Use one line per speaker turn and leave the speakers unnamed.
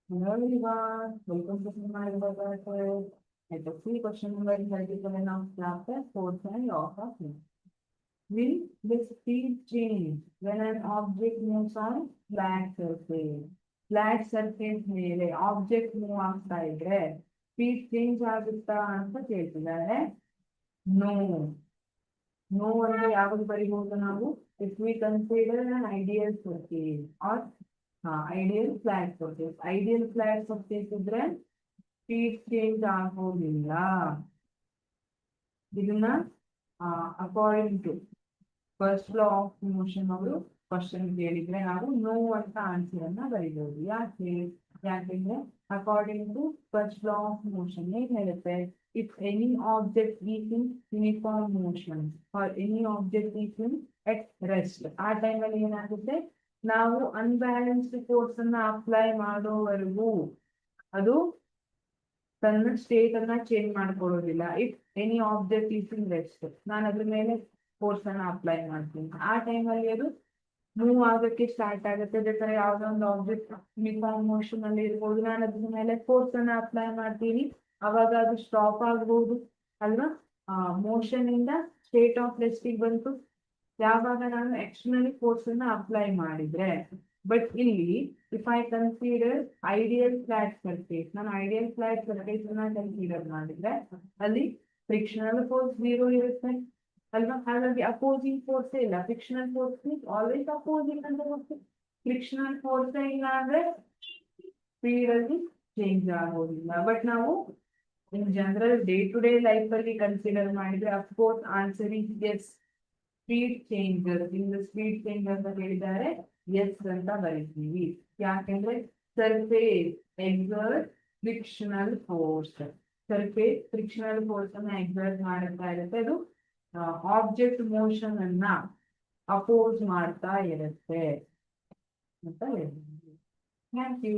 Hello everyone, welcome to my laboratory. Let us see question number 37 of chapter 4 law of motion. Will the speed change when an object moves on flat surface? Flat surface ಮೇಲೆ object move ಆಗ್ತಾ ಇದ್ರೆ speed change ಆಗುತ್ತಾ ಅಂತ ಕೇಳ್ತಿದ್ದಾರೆ. No. No ಅಂದ್ರೆ ಯಾವಾಗ ಬರಿಬಹುದು ನಾವು? If we consider an ideal surface or ideal flat surface. Ideal flat surface ಇದ್ರೆ speed change ಆಗೋದಿಲ್ಲ. ಇದನ್ನ according to first law of motion ಅವರು ಕ್ವಶನ್ ಕೇಳಿದ್ರೆ ನಾವು ನೋ ಅಂತ ಆನ್ಸರ್ ಅನ್ನ ಬರೀಬಹುದು. ಯಾಕೆಂದ್ರೆ according to first law of motion ಏನ್ ಹೇಳುತ್ತೆ, if any object is in uniform motion or any object is in at rest, ಆ ಟೈಮಲ್ಲಿ ಏನಾಗುತ್ತೆ, ನಾವು ಅನ್ಬ್ಯಾಲೆನ್ಸ್ಡ್ ಫೋರ್ಸ್ ಅನ್ನ ಅಪ್ಲೈ ಮಾಡೋವರೆಗೂ ಅದು ತನ್ನ ಸ್ಟೇಟ್ ಅನ್ನ ಚೇಂಜ್ ಮಾಡ್ಕೊಳ್ಳೋದಿಲ್ಲ. If any object is in rest, ನಾನು ಅದ್ರ ಮೇಲೆ ಫೋರ್ಸ್ ಅನ್ನ ಅಪ್ಲೈ ಮಾಡ್ತೀನಿ, ಆ ಟೈಮಲ್ಲಿ ಅದು ಮೂವ್ ಆಗೋಕ್ಕೆ ಸ್ಟಾರ್ಟ್ ಆಗುತ್ತೆ. ಅದೇ ತರ ಯಾವ್ದೋ ಒಂದು ಆಬ್ಜೆಕ್ಟ್ ಯೂನಿಫಾರ್ಮ್ ಮೋಷನ್ ಅಲ್ಲಿ ಇರ್ಬೋದು, ನಾನು ಅದ್ರ ಮೇಲೆ ಫೋರ್ಸ್ ಅನ್ನ ಅಪ್ಲೈ ಮಾಡ್ತೀನಿ, ಅವಾಗ ಅದು ಸ್ಟಾಪ್ ಆಗ್ಬಹುದು ಅಲ್ವಾ. ಮೋಷನ್ ಇಂದ ಸ್ಟೇಟ್ ಆಫ್ ರೆಸ್ಟಿಗೆ ಬಂತು ಯಾವಾಗ ನಾನು ಎಕ್ಸ್ಟರ್ನಲಿ ಫೋರ್ಸ್ ಅನ್ನ ಅಪ್ಲೈ ಮಾಡಿದ್ರೆ. ಬಟ್ ಇಲ್ಲಿ if I consider ideal flat surface, ನಾನು ಐಡಿಯಲ್ ಫ್ಲಾಟ್ ಸರ್ಫೇಸ್ ಅನ್ನ ಕನ್ಸಿಡರ್ ಮಾಡಿದ್ರೆ ಅಲ್ಲಿ ಫ್ರಿಕ್ಷನಲ್ ಫೋರ್ಸ್ 0 ಇರುತ್ತೆ ಅಲ್ವಾ. ಹಾಗಾಗಿ ಅಪೋಸಿಂಗ್ ಫೋರ್ಸ್ ಇಲ್ಲ, ಫ್ರಿಕ್ಷನಲ್ ಫೋರ್ಸ್ ಆಲ್ವೇಸ್ ಅಪೋಸಿಂಗ್ ಅಂತ ಗೊತ್ತು. ಫ್ರಿಕ್ಷನಲ್ ಫೋರ್ಸ್ ಇಲ್ಲ ಅಂದ್ರೆ ಸ್ಪೀಡ್ ಅಲ್ಲಿ ಚೇಂಜ್ ಆಗೋದಿಲ್ಲ. ಬಟ್ ನಾವು in general day to day life ಅಲ್ಲಿ ಕನ್ಸಿಡರ್ ಮಾಡಿದ್ರೆ of course answer is yes, speed changer. ಇನ್ನು ಸ್ಪೀಡ್ ಚೇಂಜ್ ಅಂತ ಹೇಳಿದ್ದಾರೆ, ಎಸ್ ಅಂತ ಬರೀತೀವಿ. ಯಾಕೆಂದ್ರೆ surface exert frictional force, surface frictional force ಅನ್ನ ಎಕ್ಸರ್ಟ್ ಮಾಡುತ್ತಾ ಇರುತ್ತೆ, ಅದು ಆಬ್ಜೆಕ್ಟ್ ಮೋಷನ್ ಅನ್ನ ಅಪೋಸ್ ಮಾಡ್ತಾ ಇರುತ್ತೆ ಅಂತ ಹೇಳ್ತೀವಿ. Thank you.